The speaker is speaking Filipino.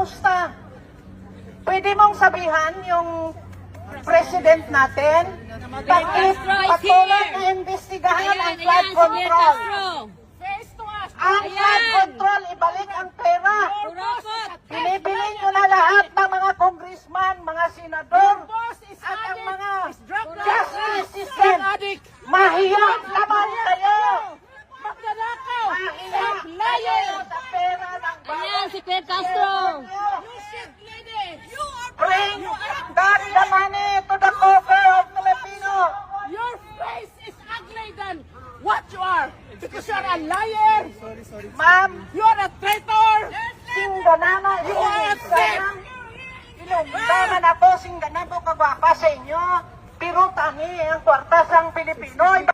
kumusta? Pwede mong sabihan yung president natin, bakit patuloy na imbestigahan ang flood control? Ang flood control, ibalik ang pera. Binibili nyo na lahat ng mga congressman, mga senador, at ang mga justice system. Mahiyang naman kayo! Mahiyang kayo sa pera ng Ayan, si Pedro Castro. Bring back the money to the coffers of Filipino. Your face is ugly than what you are. Because you are a liar. Ma'am, You are a traitor. singganana, You are a thief. ilunggaman ako, singganan ko kagwapa sa inyo. Pero tani ang kwarta sang Pilipino,